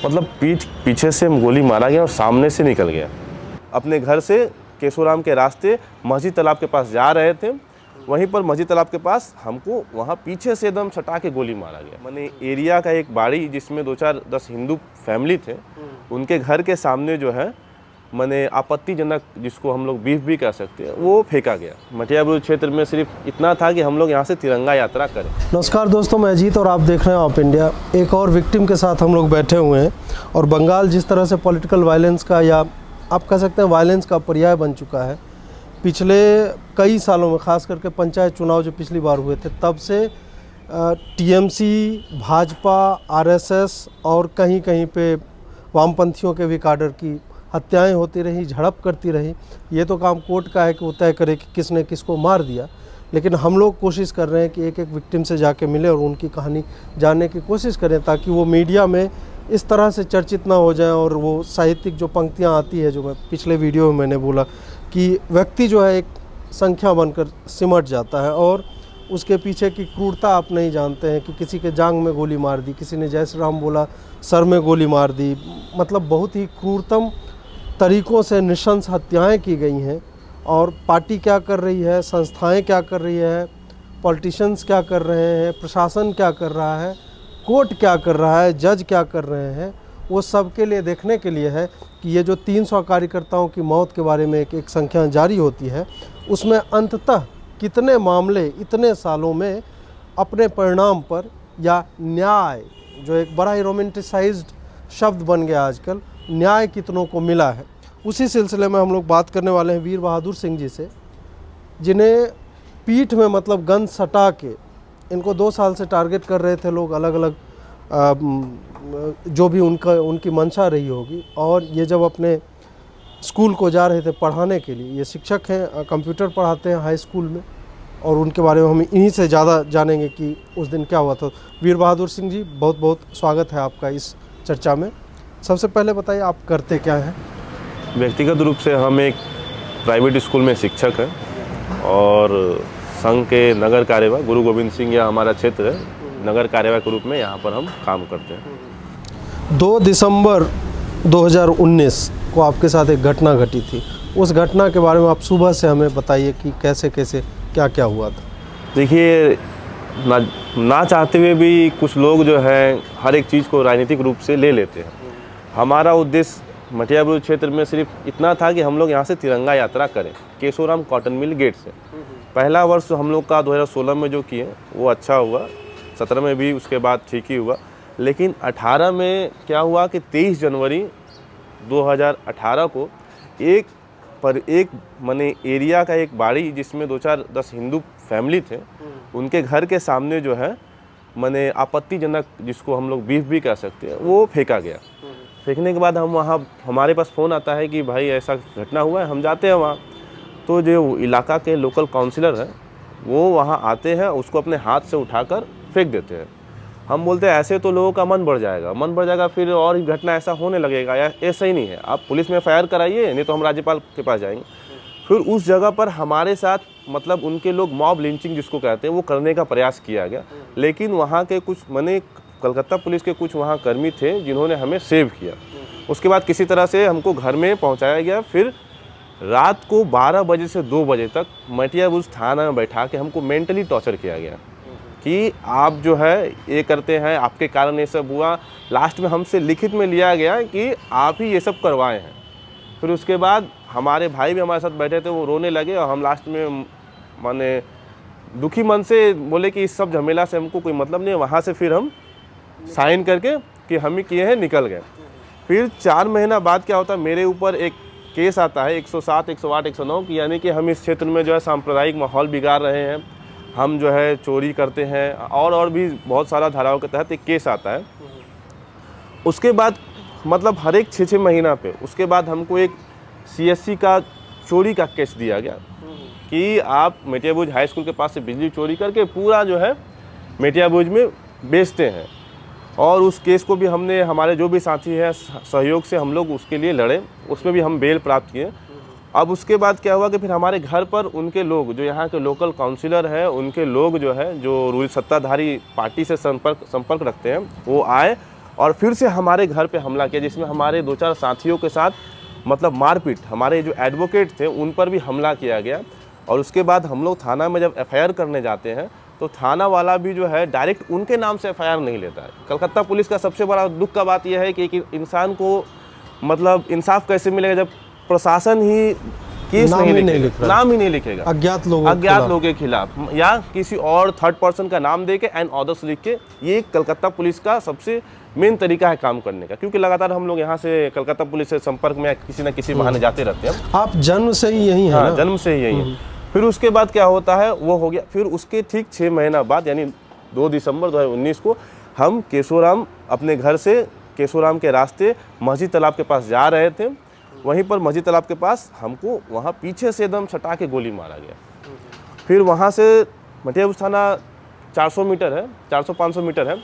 मतलब पीछे से गोली मारा गया और सामने से निकल गया। अपने घर से केशोराम के रास्ते मस्जिद तालाब के पास जा रहे थे, वहीं पर मस्जिद तालाब के पास हमको वहाँ पीछे से एकदम सटा के गोली मारा गया। मैंने एरिया का एक बाड़ी जिसमें 2-4-10 हिंदू फैमिली थे, उनके घर के सामने जो है मैंने आपत्तिजनक, जिसको हम लोग बीफ भी कह सकते हैं, वो फेंका गया। मटिया बुर्ज क्षेत्र में सिर्फ इतना था कि हम लोग यहाँ से तिरंगा यात्रा करें। नमस्कार दोस्तों, मैं अजीत और आप देख रहे हैं ऑफ इंडिया। एक और विक्टिम के साथ हम लोग बैठे हुए हैं और बंगाल जिस तरह से पॉलिटिकल वायलेंस का, या आप कह सकते हैं वायलेंस का पर्याय बन चुका है, पिछले कई सालों में, ख़ास करके पंचायत चुनाव जो पिछली बार हुए थे तब से टीएमसी, भाजपा, आरएसएस और कहीं कहीं पे वामपंथियों के भी काडर की हत्याएं होती रही, झड़प करती रही। ये तो काम कोर्ट का है कि वो तय करे कि किसने किसको मार दिया, लेकिन हम लोग कोशिश कर रहे हैं कि एक एक विक्टिम से जाके मिले और उनकी कहानी जानने की कोशिश करें, ताकि वो मीडिया में इस तरह से चर्चित ना हो जाएं। और वो साहित्यिक जो पंक्तियां आती है, जो मैं पिछले वीडियो में मैंने बोला कि व्यक्ति जो है एक संख्या बनकर सिमट जाता है और उसके पीछे की क्रूरता आप नहीं जानते हैं कि किसी के जांग में गोली मार दी, किसी ने जय श्री राम बोला सर में गोली मार दी। मतलब बहुत ही क्रूरतम तरीक़ों से नृशंस हत्याएं की गई हैं। और पार्टी क्या कर रही है, संस्थाएं क्या कर रही है, पॉलिटिशियंस क्या कर रहे हैं, प्रशासन क्या कर रहा है, कोर्ट क्या कर रहा है, जज क्या कर रहे हैं, वो सब के लिए देखने के लिए है कि ये जो 300 कार्यकर्ताओं की मौत के बारे में एक संख्या जारी होती है, उसमें अंततः कितने मामले इतने सालों में अपने परिणाम पर, या न्याय जो एक बड़ा ही रोमांटिसाइज्ड शब्द बन गया आजकल, न्याय कितनों को मिला है। उसी सिलसिले में हम लोग बात करने वाले हैं वीर बहादुर सिंह जी से, जिन्हें पीठ में मतलब गन सटा के इनको 2 साल से टारगेट कर रहे थे लोग, अलग अलग जो भी उनकी मंशा रही होगी। और ये जब अपने स्कूल को जा रहे थे पढ़ाने के लिए, ये शिक्षक हैं, कंप्यूटर पढ़ाते हैं हाई स्कूल में, और उनके बारे में हम इन्हीं से ज़्यादा जानेंगे कि उस दिन क्या हुआ था। वीर बहादुर सिंह जी, बहुत बहुत स्वागत है आपका इस चर्चा में। सबसे पहले बताइए आप करते क्या हैं? व्यक्तिगत रूप से हम एक प्राइवेट स्कूल में शिक्षक हैं और संघ के नगर कार्यवाह, गुरु गोविंद सिंह या हमारा क्षेत्र है, नगर कार्यवाह के रूप में यहाँ पर हम काम करते हैं। 2 दिसंबर 2019 को आपके साथ एक घटना घटी थी। उस घटना के बारे में आप सुबह से हमें बताइए कि कैसे कैसे क्या क्या हुआ था। देखिए, ना चाहते हुए भी कुछ लोग जो है हर एक चीज़ को राजनीतिक रूप से ले लेते हैं। हमारा उद्देश्य मटिया बुर्ज क्षेत्र में सिर्फ इतना था कि हम लोग यहाँ से तिरंगा यात्रा करें, केशोराम कॉटन मिल गेट से। पहला वर्ष हम लोग का 2016 में जो किए वो अच्छा हुआ, 17 में भी उसके बाद ठीक ही हुआ। लेकिन 18 में क्या हुआ कि 23 जनवरी 2018 को एक माने एरिया का एक बाड़ी जिसमें 2-4-10 हिंदू फैमिली थे, उनके घर के सामने जो है माने आपत्तिजनक, जिसको हम लोग बीफ भी कह सकते हैं, वो फेंका गया। फेंकने के बाद हम वहाँ, हमारे पास फ़ोन आता है कि भाई ऐसा घटना हुआ है। हम जाते हैं वहाँ, तो जो इलाका के लोकल काउंसिलर हैं वो वहाँ आते हैं, उसको अपने हाथ से उठाकर फेंक देते हैं। हम बोलते हैं ऐसे तो लोगों का मन बढ़ जाएगा, फिर और ही घटना ऐसा होने लगेगा, या ऐसा ही नहीं है, आप पुलिस में FIR कराइए, नहीं तो हम राज्यपाल के पास जाएंगे। फिर उस जगह पर हमारे साथ मतलब उनके लोग मॉब लिंचिंग जिसको कहते हैं वो करने का प्रयास किया गया। लेकिन वहाँ के कुछ माने कलकत्ता पुलिस के कुछ वहाँ कर्मी थे जिन्होंने हमें सेव किया। उसके बाद किसी तरह से हमको घर में पहुँचाया गया। फिर रात को 12 बजे से 2 बजे तक मटिया बुर्ज थाना में बैठा के हमको मेंटली टॉर्चर किया गया कि आप जो है ये करते हैं, आपके कारण ये सब हुआ। लास्ट में हमसे लिखित में लिया गया कि आप ही ये सब करवाए हैं। फिर उसके बाद हमारे भाई भी हमारे साथ बैठे थे, वो रोने लगे और हम लास्ट में माने दुखी मन से बोले कि इस सब झमेला से हमको कोई मतलब नहीं है। वहाँ से फिर हम साइन करके कि हम ही किए हैं, निकल गए। फिर 4 महीना बाद क्या होता है, मेरे ऊपर एक केस आता है 107, 108, 109 की, यानी कि हम इस क्षेत्र में जो है सांप्रदायिक माहौल बिगाड़ रहे हैं, हम जो है चोरी करते हैं, और भी बहुत सारा धाराओं के तहत एक केस आता है। उसके बाद मतलब हर एक 6-6 महीना पे उसके बाद हमको एक CSC का चोरी का केस दिया गया कि आप मटिया बुर्ज हाई स्कूल के पास से बिजली चोरी करके पूरा जो है मटिया बुर्ज में बेचते हैं। और उस केस को भी हमने, हमारे जो भी साथी हैं सहयोग से हम लोग उसके लिए लड़े, उसमें भी हम बेल प्राप्त किए। अब उसके बाद क्या हुआ कि फिर हमारे घर पर उनके लोग, जो यहाँ के लोकल काउंसिलर हैं, उनके लोग जो है, जो रूल सत्ताधारी पार्टी से संपर्क रखते हैं, वो आए और फिर से हमारे घर पे हमला किया, जिसमें हमारे 2-4 साथियों के साथ मतलब मारपीट, हमारे जो एडवोकेट थे उन पर भी हमला किया गया। और उसके बाद हम लोग थाना में जब एफआईआर करने जाते हैं तो थाना वाला भी जो है डायरेक्ट उनके नाम से एफआईआर नहीं लेता है। कलकत्ता पुलिस का सबसे बड़ा दुख का बात यह है कि एक इंसान को मतलब इंसाफ कैसे मिलेगा जब प्रशासन ही केस नाम नहीं ही नहीं लिखेगा, लिख रहा। नाम ही नहीं लिखेगा अज्ञात लोगों के खिलाफ या किसी और थर्ड पर्सन का नाम दे के एंड ऑर्डर्स लिख के। ये कलकत्ता पुलिस का सबसे मेन तरीका है काम करने का, क्योंकि लगातार हम लोग यहाँ से कलकत्ता पुलिस से संपर्क में किसी न किसी बहाने जाते रहते हैं। आप जन्म से ही यही है हाँ, ना? जन्म से ही यही है। फिर उसके बाद क्या होता है वो हो गया। फिर उसके ठीक 6 महीना बाद यानी 2 दिसंबर 2019 को हम केशोराम अपने घर से केशोराम के रास्ते मस्जिद तालाब के पास जा रहे थे। वहीं पर मस्जिद तालाब के पास हमको वहाँ पीछे से एकदम सटा के गोली मारा गया। फिर वहाँ से मटियाबूज थाना 400 मीटर है, 400-500 मीटर है।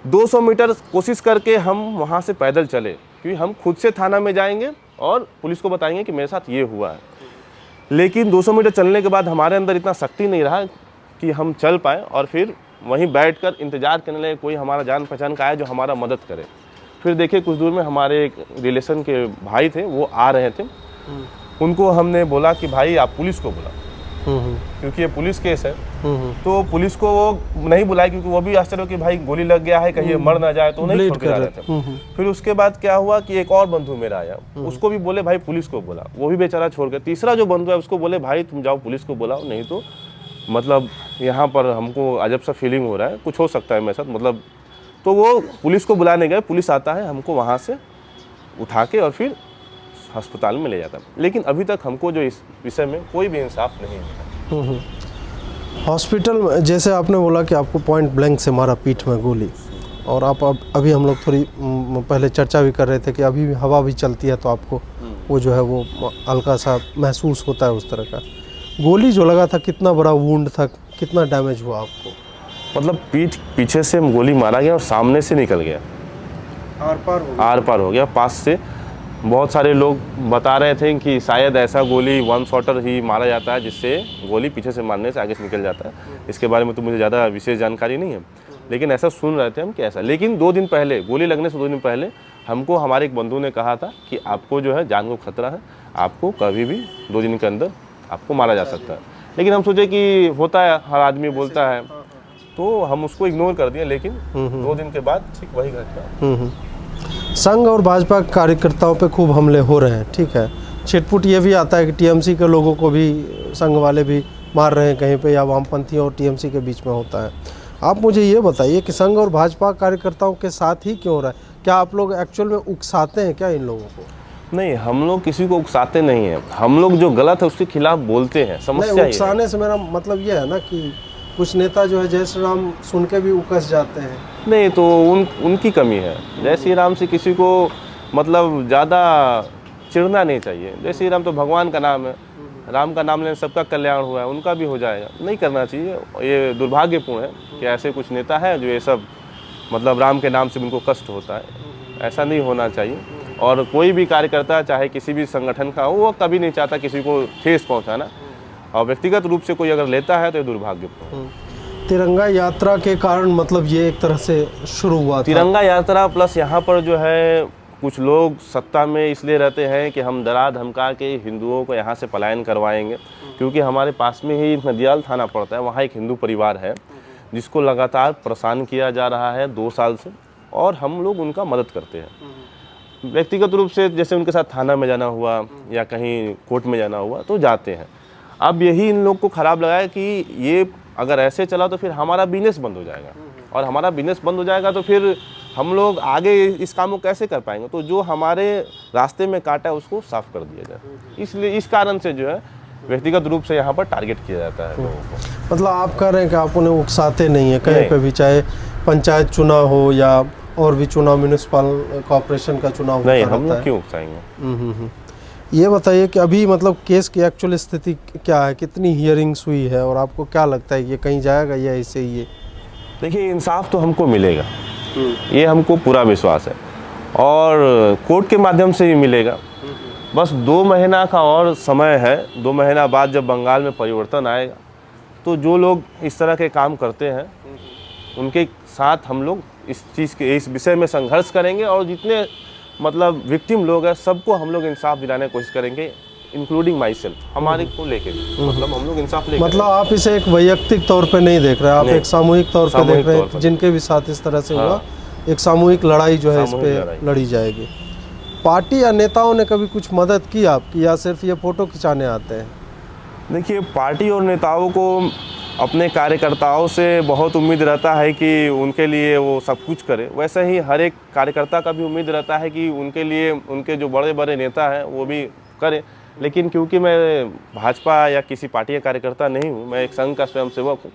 200 मीटर कोशिश करके हम वहाँ से पैदल चले, क्योंकि हम खुद से थाना में जाएंगे और पुलिस को बताएंगे कि मेरे साथ ये हुआ है। लेकिन 200 मीटर चलने के बाद हमारे अंदर इतना शक्ति नहीं रहा कि हम चल पाए, और फिर वहीं बैठकर इंतज़ार करने लगे कोई हमारा जान पहचान का आए जो हमारा मदद करे। फिर देखिए कुछ दूर में हमारे एक रिलेशन के भाई थे, वो आ रहे थे। उनको हमने बोला कि भाई आप पुलिस को बुलाओ, क्योंकि ये पुलिस केस है। तो पुलिस को वो नहीं बुलाए, क्योंकि वो भी आश्चर्य कि भाई गोली लग गया है, कहीं ये मर ना जाए, तो नहीं छोड़ के जा रहे थे। फिर उसके बाद क्या हुआ कि एक और बंधु मेरा आया, उसको भी बोले भाई पुलिस को बुला, वो भी बेचारा छोड़ के। तीसरा जो बंधु है उसको बोले भाई तुम जाओ पुलिस को बुलाओ, नहीं तो मतलब यहाँ पर हमको अजब सा फीलिंग हो रहा है, कुछ हो सकता है मेरे साथ मतलब। तो वो पुलिस को बुलाने गए, पुलिस आता है, हमको वहाँ से उठा के और फिर अस्पताल में ले जाता है। लेकिन अभी तक हमको जो इस विषय में कोई भी इंसाफ नहीं मिला। हॉस्पिटल में जैसे आपने बोला कि आपको पॉइंट ब्लैंक से मारा पीठ में गोली, और आप अभी हम लोग थोड़ी पहले चर्चा भी कर रहे थे कि अभी भी हवा भी चलती है तो आपको वो जो है वो हल्का सा महसूस होता है उस तरह का। गोली जो लगा था कितना बड़ा वुंड था, कितना डैमेज हुआ आपको? मतलब पीछे से गोली मारा गया और सामने से निकल गया, आर पार हो गया पास से। बहुत सारे लोग बता रहे थे कि शायद ऐसा गोली वन शॉटर ही मारा जाता है, जिससे गोली पीछे से मारने से आगे से निकल जाता है। इसके बारे में तो मुझे ज़्यादा विशेष जानकारी नहीं है, लेकिन ऐसा सुन रहे थे हम कि ऐसा। लेकिन 2 दिन पहले, गोली लगने से 2 दिन पहले हमको हमारे एक बंधु ने कहा था कि आपको जो है जान को खतरा है, आपको कभी भी 2 दिन के अंदर आपको मारा जा सकता है। लेकिन हम सोचे कि होता है, हर आदमी बोलता है, तो हम उसको इग्नोर कर दिए। लेकिन 2 दिन के बाद ठीक वही घटना। संघ और भाजपा कार्यकर्ताओं पे खूब हमले हो रहे हैं, ठीक है। छिटपुट ये भी आता है कि टीएमसी के लोगों को भी संघ वाले भी मार रहे हैं कहीं पे, या वामपंथी और टीएमसी के बीच में होता है। आप मुझे ये बताइए कि संघ और भाजपा कार्यकर्ताओं के साथ ही क्यों हो रहा है? क्या आप लोग एक्चुअल में उकसाते हैं क्या इन लोगों को? नहीं, हम लोग किसी को उकसाते नहीं हैं। हम लोग जो गलत है उसके खिलाफ बोलते हैं। समस्या उकसाने से मेरा मतलब ये है ना कि कुछ नेता जो है जय श्री राम सुन के भी उकस जाते हैं। नहीं, तो उनकी कमी है। जय श्री राम से किसी को मतलब ज़्यादा चिढ़ना नहीं चाहिए। जय श्री राम तो भगवान का नाम है, राम का नाम लेने सबका कल्याण हुआ है, उनका भी हो जाएगा। नहीं करना चाहिए। ये दुर्भाग्यपूर्ण है कि ऐसे कुछ नेता हैं जो ये सब मतलब राम के नाम से उनको कष्ट होता है। ऐसा नहीं होना चाहिए। और कोई भी कार्यकर्ता चाहे किसी भी संगठन का हो, वो कभी नहीं चाहता किसी को ठेस पहुंचाना, और व्यक्तिगत रूप से कोई अगर लेता है तो ये दुर्भाग्यपूर्ण। तिरंगा यात्रा के कारण मतलब ये एक तरह से शुरू हुआ था। तिरंगा यात्रा प्लस यहाँ पर जो है कुछ लोग सत्ता में इसलिए रहते हैं कि हम डरा धमका के हिंदुओं को यहाँ से पलायन करवाएंगे, क्योंकि हमारे पास में ही नदियाल थाना पड़ता है। वहाँ एक हिंदू परिवार है जिसको लगातार परेशान किया जा रहा है 2 साल से, और हम लोग उनका मदद करते हैं व्यक्तिगत रूप से। जैसे उनके साथ थाना में जाना हुआ या कहीं कोर्ट में जाना हुआ तो जाते हैं। अब यही इन लोग को ख़राब लगा है कि ये अगर ऐसे चला तो फिर हमारा बिजनेस बंद हो जाएगा, और हमारा बिजनेस बंद हो जाएगा तो फिर हम लोग आगे इस काम को कैसे कर पाएंगे। तो जो हमारे रास्ते में काटा है उसको साफ कर दिया जाए। इसलिए इस कारण से जो है व्यक्तिगत रूप से यहाँ पर टारगेट किया जाता है लोगों को। मतलब आप कह रहे हैं कि आप उन्हें उकसाते नहीं है कहीं पे भी, चाहे पंचायत चुनाव हो या और भी चुनाव, म्यूनिसिपल कॉर्पोरेशन का चुनाव नहीं, हम लोग क्यों उकसाएंगे। ये बताइए कि अभी मतलब केस की एक्चुअल स्थिति क्या है, कितनी हियरिंग्स हुई है, और आपको क्या लगता है ये कहीं जाएगा या ऐसे ही है? देखिए, इंसाफ तो हमको मिलेगा, ये हमको पूरा विश्वास है, और कोर्ट के माध्यम से ही मिलेगा। बस 2 महीना का और समय है। 2 महीना बाद जब बंगाल में परिवर्तन आएगा तो जो लोग इस तरह के काम करते हैं उनके साथ हम लोग इस विषय में संघर्ष करेंगे और जितने मतलब विक्टिम लोग हैं सबको हम लोग इंसाफ दिलाने की कोशिश करेंगे, इंक्लूडिंग माई सेल्फ, हमारे को लेके मतलब हम लोग इंसाफ लेके। मतलब आप इसे एक वैयक्तिक तौर पे नहीं देख रहे, आप एक सामूहिक तौर पे देख रहे हैं, जिनके भी साथ इस तरह से हुआ एक सामूहिक लड़ाई जो है इस पे लड़ी जाएगी। पार्टी या नेताओं ने कभी कुछ मदद की आपकी, या सिर्फ ये फ़ोटो खिंचाने आते हैं? देखिए, पार्टी और नेताओं को अपने कार्यकर्ताओं से बहुत उम्मीद रहता है कि उनके लिए वो सब कुछ करे। वैसे ही हर एक कार्यकर्ता का भी उम्मीद रहता है कि उनके लिए उनके जो बड़े बड़े नेता हैं वो भी करें। लेकिन क्योंकि मैं भाजपा या किसी पार्टी का कार्यकर्ता नहीं हूँ, मैं एक संघ का स्वयंसेवक हूँ,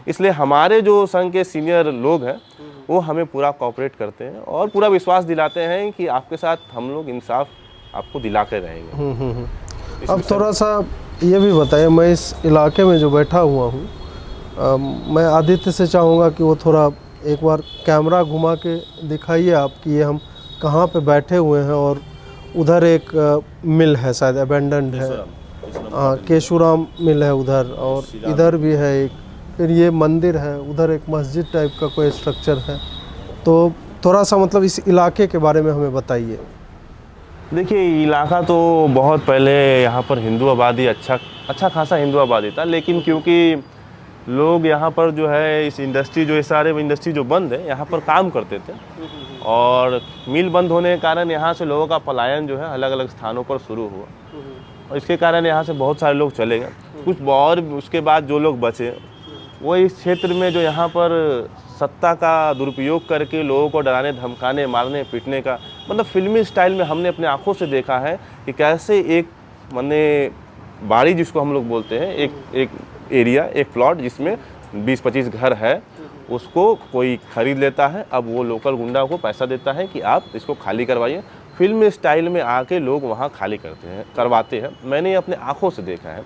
इसलिए हमारे जो संघ के सीनियर लोग हैं वो हमें पूरा कोऑपरेट करते हैं और पूरा विश्वास दिलाते हैं कि आपके साथ हम लोग इंसाफ आपको दिला के रहेंगे। अब थोड़ा सा ये भी बताइए, मैं इस इलाके में जो बैठा हुआ हूँ, मैं आदित्य से चाहूँगा कि वो थोड़ा एक बार कैमरा घुमा के दिखाइए आप कि ये हम कहाँ पे बैठे हुए हैं। और उधर एक मिल है, शायद अबेंडेंड है, केशुराम मिल है उधर, और इधर भी है एक, फिर ये मंदिर है, उधर एक मस्जिद टाइप का कोई स्ट्रक्चर है। तो थोड़ा सा मतलब इस इलाके के बारे में हमें बताइए। देखिए, इलाका तो बहुत पहले यहाँ पर हिंदू आबादी अच्छा खासा हिंदू आबादी था, लेकिन क्योंकि लोग यहाँ पर जो है इस इंडस्ट्री जो सारे इंडस्ट्री जो बंद है यहाँ पर काम करते थे और मिल बंद होने के कारण यहाँ से लोगों का पलायन जो है अलग अलग स्थानों पर शुरू हुआ और इसके कारण यहाँ से बहुत सारे लोग चले गए। कुछ और उसके बाद जो लोग बचे वो इस क्षेत्र में जो यहाँ पर सत्ता का दुरुपयोग करके लोगों को डराने धमकाने मारने पीटने का मतलब फिल्मी स्टाइल में हमने अपने आँखों से देखा है कि कैसे एक माने बाड़ी जिसको हम लोग बोलते हैं, एक एरिया, एक प्लॉट जिसमें 20-25 घर है, उसको कोई खरीद लेता है। अब वो लोकल गुंडा को पैसा देता है कि आप इसको खाली करवाइए। फिल्म स्टाइल में आके लोग वहाँ खाली करवाते हैं। मैंने अपने आँखों से देखा है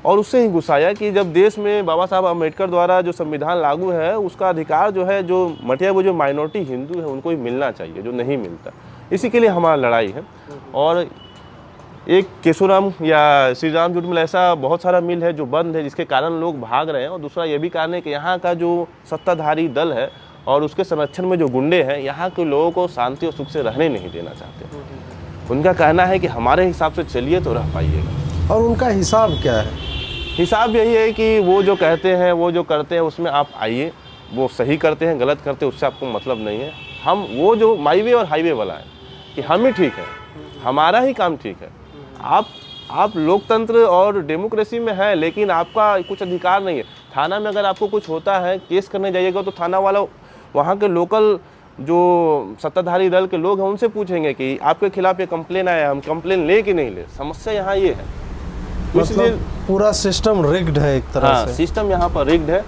और उससे ही गुस्सा आया कि जब देश में बाबा साहब अम्बेडकर द्वारा जो संविधान लागू है उसका अधिकार जो है जो मटिया वो जो माइनॉरिटी हिंदू है उनको ही मिलना चाहिए, जो नहीं मिलता। इसी के लिए हमारा लड़ाई है। और एक केशुराम या श्री राम जूट मिल ऐसा बहुत सारा मिल है जो बंद है जिसके कारण लोग भाग रहे हैं। और दूसरा ये भी कारण है कि यहाँ का जो सत्ताधारी दल है और उसके संरक्षण में जो गुंडे हैं यहाँ के लोगों को शांति और सुख से रहने नहीं देना चाहते। उनका कहना है कि हमारे हिसाब से चलिए तो रह पाइएगा। और उनका हिसाब क्या है? हिसाब यही है कि वो जो कहते हैं वो जो करते हैं उसमें आप आइए, वो सही करते हैं गलत करते हैं उससे आपको मतलब नहीं है। हम वो जो माई वे और हाईवे वाला है कि हम ही ठीक है, हमारा ही काम ठीक है। आप लोकतंत्र और डेमोक्रेसी में है लेकिन आपका कुछ अधिकार नहीं है। थाना में अगर आपको कुछ होता है केस करने जाइएगा तो थाना वाला वहाँ के लोकल जो सत्ताधारी दल के लोग हैं उनसे पूछेंगे कि आपके खिलाफ ये कंप्लेन आया, हम कंप्लेन ले कि नहीं ले। समस्या यहाँ ये है, मतलब पूरा सिस्टम रिग्ड है एक तरह से। सिस्टम यहाँ पर रिग्ड है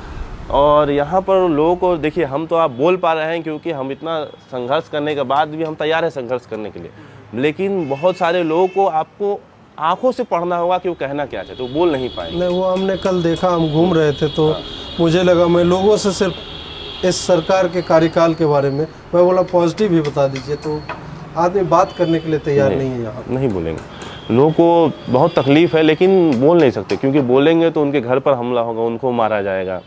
और यहाँ पर लोगों को देखिए, हम तो आप बोल पा रहे हैं क्योंकि हम इतना संघर्ष करने के बाद भी हम तैयार हैं संघर्ष करने के लिए, लेकिन बहुत सारे लोगों को आपको आंखों से पढ़ना होगा कि वो कहना क्या चाहते, तो बोल नहीं पाएंगे। नहीं, वो हमने कल देखा, हम घूम रहे थे तो मुझे लगा मैं लोगों से सिर्फ इस सरकार के कार्यकाल के बारे में मैं बोला पॉजिटिव ही बता दीजिए, तो आदमी बात करने के लिए तैयार नहीं है। यहाँ नहीं बोलेंगे, लोगों को बहुत तकलीफ है लेकिन बोल नहीं सकते क्योंकि बोलेंगे तो उनके घर पर हमला होगा, उनको मारा जाएगा,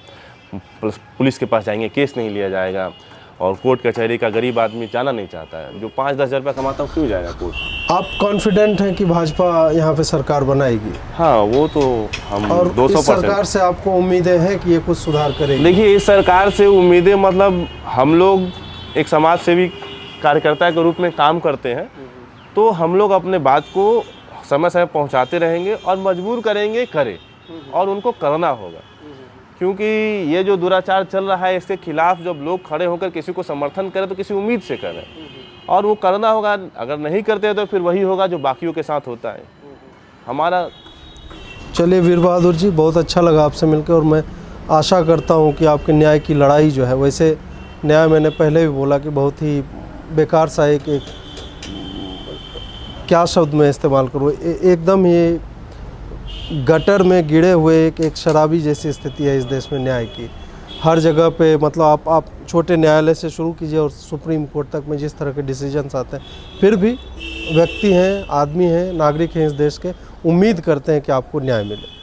पुलिस के पास जाएंगे, केस नहीं लिया जाएगा और कोर्ट कचहरी का गरीब आदमी जाना नहीं चाहता है। जो 5-10 हज़ार रुपये कमाता है क्यों जाएगा कोर्ट? आप कॉन्फिडेंट हैं कि भाजपा यहाँ पे सरकार बनाएगी? हाँ, वो तो हम 200%। इस सरकार से आपको उम्मीदें हैं कि ये कुछ सुधार करेगी? देखिए, इस सरकार से उम्मीदें मतलब हम लोग एक समाज सेवी कार्यकर्ता के रूप में काम करते हैं तो हम लोग अपने बात को समय समय पहुँचाते रहेंगे और मजबूर करेंगे करें और उनको करना होगा क्योंकि ये जो दुराचार चल रहा है इसके खिलाफ जब लोग खड़े होकर किसी को समर्थन करें तो किसी उम्मीद से करें और वो करना होगा। अगर नहीं करते तो फिर वही होगा जो बाकियों के साथ होता है हमारा। चलिए वीर बहादुर जी, बहुत अच्छा लगा आपसे मिलकर और मैं आशा करता हूँ कि आपके न्याय की लड़ाई जो है, वैसे न्याय मैंने पहले भी बोला कि बहुत ही बेकार सा एक क्या शब्द मैं इस्तेमाल करूँ, एकदम ही गटर में गिरे हुए एक शराबी जैसी स्थिति है इस देश में न्याय की। हर जगह पे मतलब आप छोटे न्यायालय से शुरू कीजिए और सुप्रीम कोर्ट तक में जिस तरह के डिसीजंस आते हैं, फिर भी व्यक्ति हैं, आदमी हैं, नागरिक हैं इस देश के, उम्मीद करते हैं कि आपको न्याय मिले।